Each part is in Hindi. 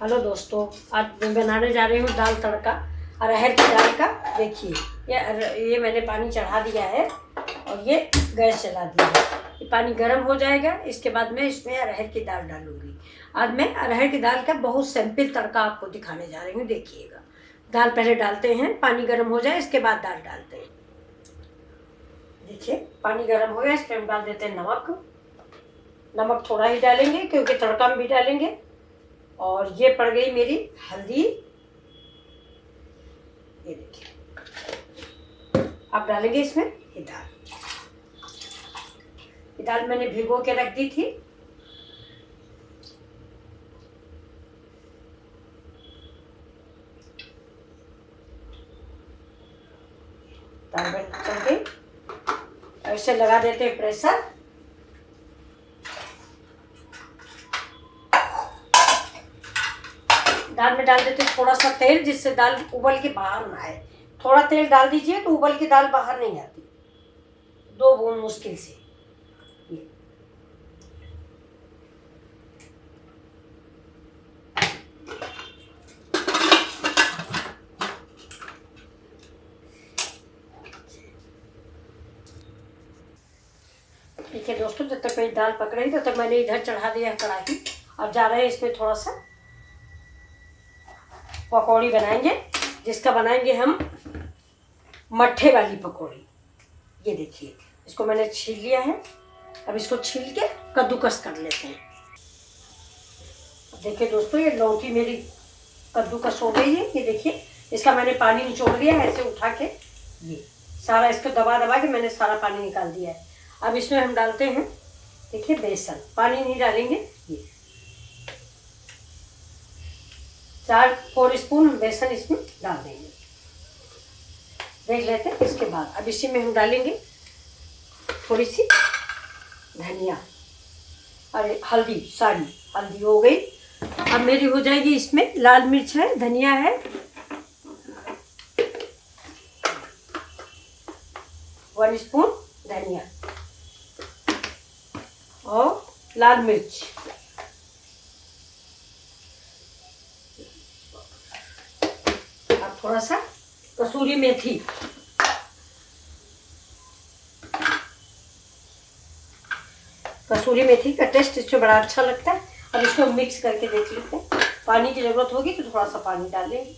हेलो दोस्तों, आज मैं बनाने जा रही हूँ दाल तड़का अरहर की दाल का। देखिए ये मैंने पानी चढ़ा दिया है और ये गैस चला दिया है। ये पानी गर्म हो जाएगा, इसके बाद मैं इसमें अरहर की दाल डालूंगी। आज मैं अरहर की दाल का बहुत सिंपल तड़का आपको दिखाने जा रही हूँ। देखिएगा, दाल पहले डालते हैं, पानी गर्म हो जाए इसके बाद दाल डालते हैं। देखिए पानी गर्म हो गया, इसमें हम डाल देते हैं नमक थोड़ा ही डालेंगे क्योंकि तड़का में भी डालेंगे। और ये पड़ गई मेरी हल्दी, ये देखिए। अब डालेंगे इसमें ये दाल मैंने भिगो के रख दी थी। दाल बन चल गई, ऐसे लगा देते हैं प्रेशर। दाल में डाल देते थोड़ा सा तेल, जिससे दाल उबल के बाहर ना आए। थोड़ा तेल डाल दीजिए तो उबल के दाल बाहर नहीं आती, 2 बूंद मुश्किल से। ठीक है दोस्तों, जब तक मेरी दाल पक रही तब तक मैंने इधर चढ़ा दिया है कढ़ाई। अब जा रहे हैं इसमें थोड़ा सा पकौड़ी बनाएंगे, जिसका बनाएंगे हम मट्ठे वाली पकौड़ी। ये देखिए, इसको मैंने छील लिया है। अब इसको छील के कद्दूकस कर लेते हैं। देखिए दोस्तों, ये लौकी मेरी कद्दूकस हो गई है। ये देखिए, इसका मैंने पानी निचोड़ दिया है ऐसे उठा के। ये सारा इसको दबा के मैंने सारा पानी निकाल दिया है। अब इसमें हम डालते हैं, देखिए बेसन, पानी नहीं डालेंगे। ये 4 स्पून हम बेसन इसमें डाल देंगे। देख लेते हैं। इसके बाद अब इसी में हम डालेंगे थोड़ी सी धनिया, अरे हल्दी हो गई। अब मेरी हो जाएगी, इसमें लाल मिर्च है, धनिया है, 1 स्पून धनिया और लाल मिर्च। अब थोड़ा सा कसूरी मेथी, कसूरी मेथी का टेस्ट इसमें बड़ा अच्छा लगता है। अब इसको मिक्स करके देख लेते हैं। पानी की ज़रूरत होगी तो थोड़ा सा पानी डालेंगे,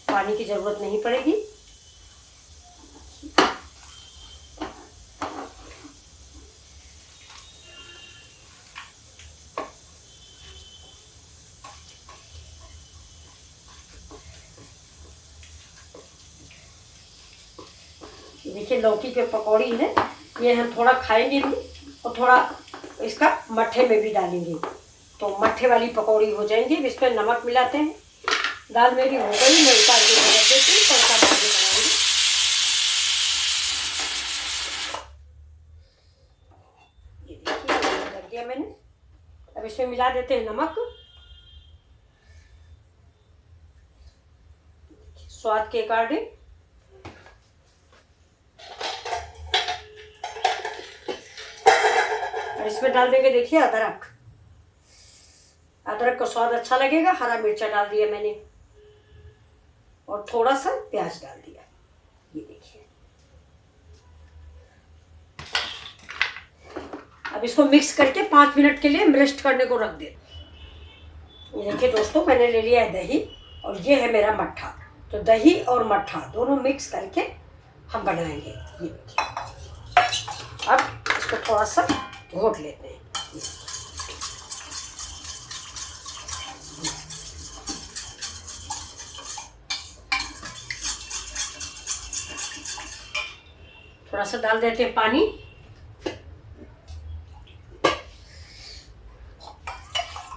पानी की ज़रूरत नहीं पड़ेगी। देखिए लौकी के पकौड़ी है, ये हम थोड़ा खाएंगे भी और थोड़ा इसका मट्ठे में भी डालेंगे, तो मट्ठे वाली पकौड़ी हो जाएंगी। इसमें नमक मिलाते हैं। दाल मेरी हो गई, मैं उतार के रख देती हूँ, तड़का बाद में बनाऊंगी। ये देखिए कर दिया मैंने। अब इसमें मिला देते हैं नमक स्वाद के अकॉर्डिंग। इसमें डाल देंगे, देखिए अदरक का स्वाद अच्छा लगेगा। हरा मिर्चा डाल दिया मैंने और थोड़ा सा प्याज डाल दिया। ये देखिए, अब इसको मिक्स करके 5 मिनट के लिए रेस्ट करने को रख दे। ये देखिए दोस्तों, मैंने ले लिया है दही और ये है मेरा मट्ठा। तो दही और मट्ठा दोनों मिक्स करके हम बनाएंगे। ये देखिए, अब इसको थोड़ा सा घोट लेते हैं। थोड़ा सा डाल देते हैं पानी।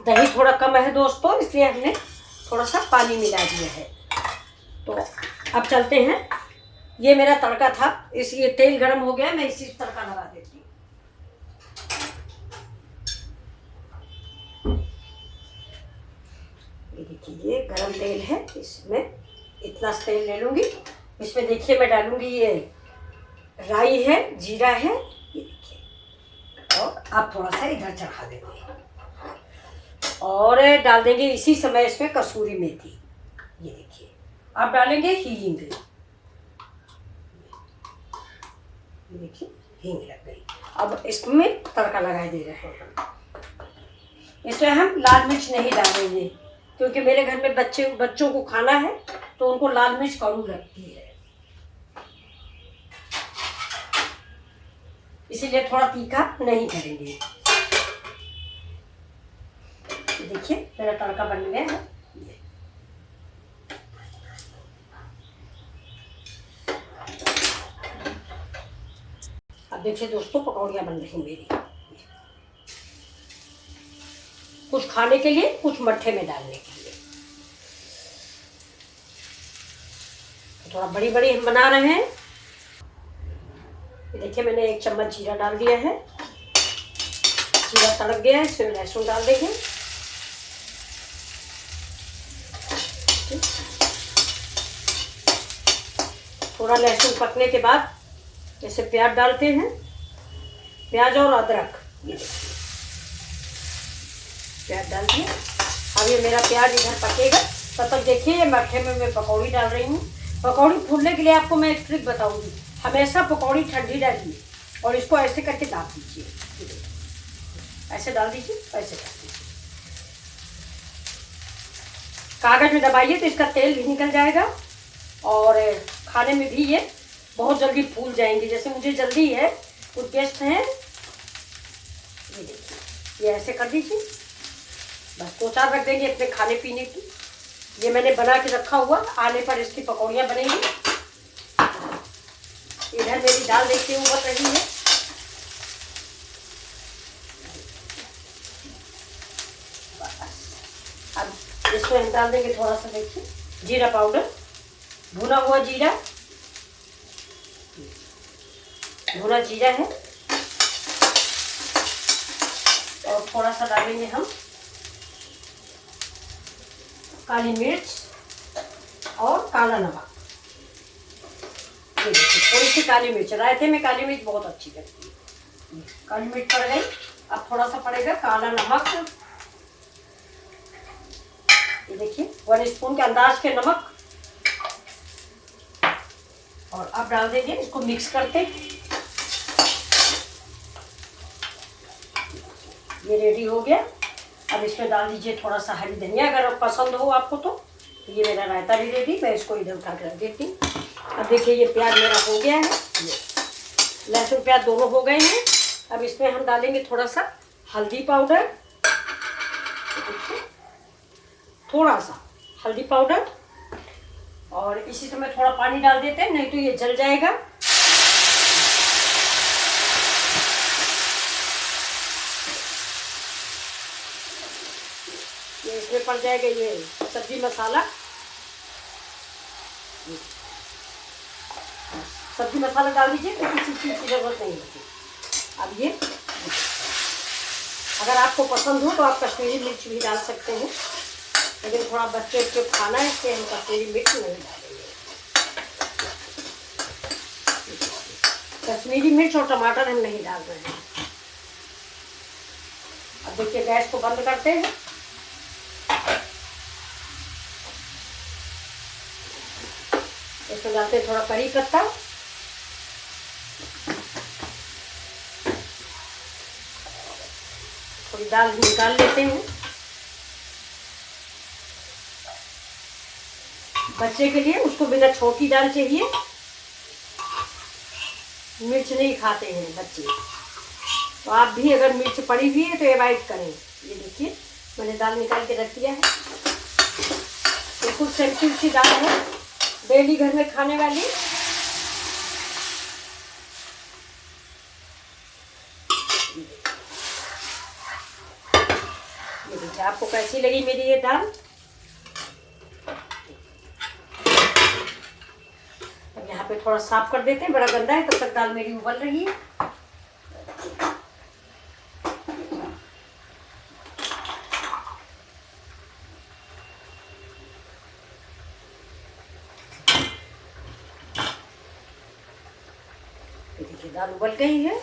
दही थोड़ा कम है दोस्तों, इसलिए हमने थोड़ा सा पानी मिला दिया है। तो अब चलते हैं। ये मेरा तड़का था, इसलिए तेल गरम हो गया, मैं इसी तड़का लगा देती हूँ। ये देखिए, ये गरम तेल है, इसमें इतना तेल ले लूँगी। इसमें देखिए मैं डालूँगी, ये राई है, जीरा है, ये देखिए, और आप थोड़ा सा इधर चढ़ा देंगे। और डाल देंगे इसी समय इसमें कसूरी मेथी। ये देखिए, आप डालेंगे हींग। ये देखिए हींग लग गई। अब इसमें तड़का लगाए दे रहे हैं हम। इसमें हम लाल मिर्च नहीं डालेंगे क्योंकि मेरे घर में बच्चों को खाना है तो उनको लाल मिर्च कड़ू लगती है, इसीलिए थोड़ा तीखा नहीं करेंगे। देखिए मेरा तड़का बन गया है। अब देखिए दोस्तों, पकौड़ियाँ बन रही मेरी, कुछ खाने के लिए, कुछ मट्ठे में डालने के लिए। तो थोड़ा बड़ी बड़ी हम बना रहे हैं। देखिए मैंने 1 चम्मच जीरा डाल दिया है। जीरा तड़क गया है, इसमें लहसुन डाल देंगे। थोड़ा लहसुन पकने के बाद जैसे प्याज डालते हैं, प्याज और अदरक। ये प्याज डाल दिया। अब ये मेरा प्याज इधर पकेगा, तब तक देखिए ये मट्ठे में मैं पकौड़ी डाल रही हूँ। पकौड़ी फूलने के लिए आपको मैं एक ट्रिक बताऊंगी। हमेशा पकौड़ी ठंडी डालिए और इसको ऐसे करके दाब दीजिए। ऐसे डाल दीजिए, ऐसे डाल दीजिए, कागज में दबाइए तो इसका तेल भी निकल जाएगा और खाने में भी ये बहुत जल्दी फूल जाएंगे। जैसे मुझे जल्दी है, कुछ गेस्ट हैं, ये देखिए ये ऐसे कर दीजिए। बस 2-4 रख देंगे अपने खाने पीने की। ये मैंने बना के रखा हुआ, आने पर इसकी पकौड़ियाँ बनेंगी। इधर मेरी दाल देखते हुए उबल रही है। अब इसमें हम डाल देंगे थोड़ा सा, देखिए जीरा पाउडर, भुना हुआ जीरा, भुना जीरा है। और थोड़ा सा डालेंगे हम काली मिर्च और काला नमक। ये देखिए थोड़ी सी काली मिर्च, रायते में काली मिर्च बहुत अच्छी लगती है। काली मिर्च पड़ गई। अब थोड़ा सा पड़ेगा काला नमक। ये देखिए 1 स्पून के अंदाज के नमक। और अब डाल देंगे, इसको मिक्स करते। ये रेडी हो गया। अब इसमें डाल दीजिए थोड़ा सा हरी धनिया, अगर पसंद हो आपको तो। ये मेरा रायता भी रेडी, मैं इसको इधर उठा कर रख देती हूँ। अब देखिए ये प्याज मेरा हो गया है, लहसुन प्याज दोनों हो गए हैं। अब इसमें हम डालेंगे थोड़ा सा हल्दी पाउडर, थोड़ा सा हल्दी पाउडर, और इसी समय थोड़ा पानी डाल देते हैं, नहीं तो ये जल जाएगा। ये इसमें पड़ जाएगा ये सब्जी मसाला। सब्जी मसाला डाल दीजिए, तो किसी चीज़ की जरूरत नहीं होती। अब ये अगर आपको पसंद हो तो आप कश्मीरी मिर्च भी डाल सकते हैं, लेकिन थोड़ा बच्चे को खाना है इसलिए हम कश्मीरी मिर्च नहीं डालेंगे। कश्मीरी मिर्च और टमाटर हम नहीं डाल रहे हैं। अब देखिए गैस को बंद करते हैं। इसमें डालते हैं थोड़ा करी पत्ता, थोड़ी दाल भी निकाल लेते हैं। बच्चे के लिए उसको बिना छोटी दाल चाहिए, मिर्च नहीं खाते हैं बच्चे, तो आप भी अगर मिर्च पड़ी हुई है तो अवॉइड करें। ये देखिए मैंने दाल निकाल के रख दिया है, बिल्कुल सिंपल सी दाल है, डेली घर में खाने वाली। ये देखिए आपको कैसी लगी मेरी ये दाल। अब यहाँ पे थोड़ा साफ कर देते हैं, बड़ा गंदा है। तब तक दाल मेरी उबल रही है। देखिए दाल उबल गई है।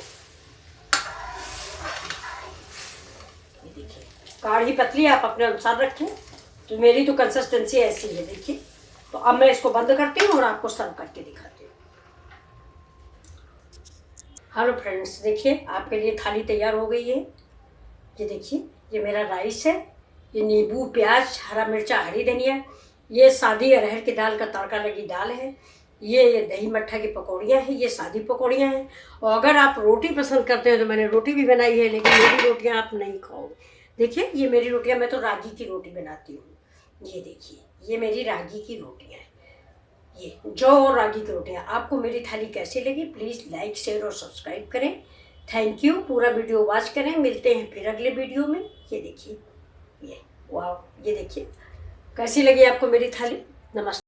ये देखिए गाढ़ी पतली आप अपने अनुसार रखें। तो मेरी तो कंसिस्टेंसी ऐसी है, देखिए। तो अब मैं इसको बंद करती हूँ और आपको सर्व करके दिखाती हूँ। हेलो फ्रेंड्स, देखिए आपके लिए थाली तैयार हो गई है। ये देखिए, ये मेरा राइस है, ये नींबू, प्याज, हरा मिर्चा, हरी धनिया, ये सादी अरहर की दाल का तड़का लगी दाल है, ये दही मट्ठा की पकौड़ियाँ हैं, ये सादी पकौड़ियाँ हैं। और अगर आप रोटी पसंद करते हो तो मैंने रोटी भी बनाई है, लेकिन मेरी रोटियाँ आप नहीं खाओगे। देखिए, ये मेरी रोटियाँ, मैं तो रागी की रोटी बनाती हूँ। ये देखिए, ये मेरी रागी की रोटियाँ हैं, ये जौ और रागी की रोटियाँ। आपको मेरी थाली कैसी लगी प्लीज़ लाइक, शेयर और सब्सक्राइब करें। Thank you. पूरा वीडियो वॉच करें। मिलते हैं फिर अगले वीडियो में। ये देखिए, ये वाह, ये देखिए कैसी लगी आपको मेरी थाली। नमस्ते।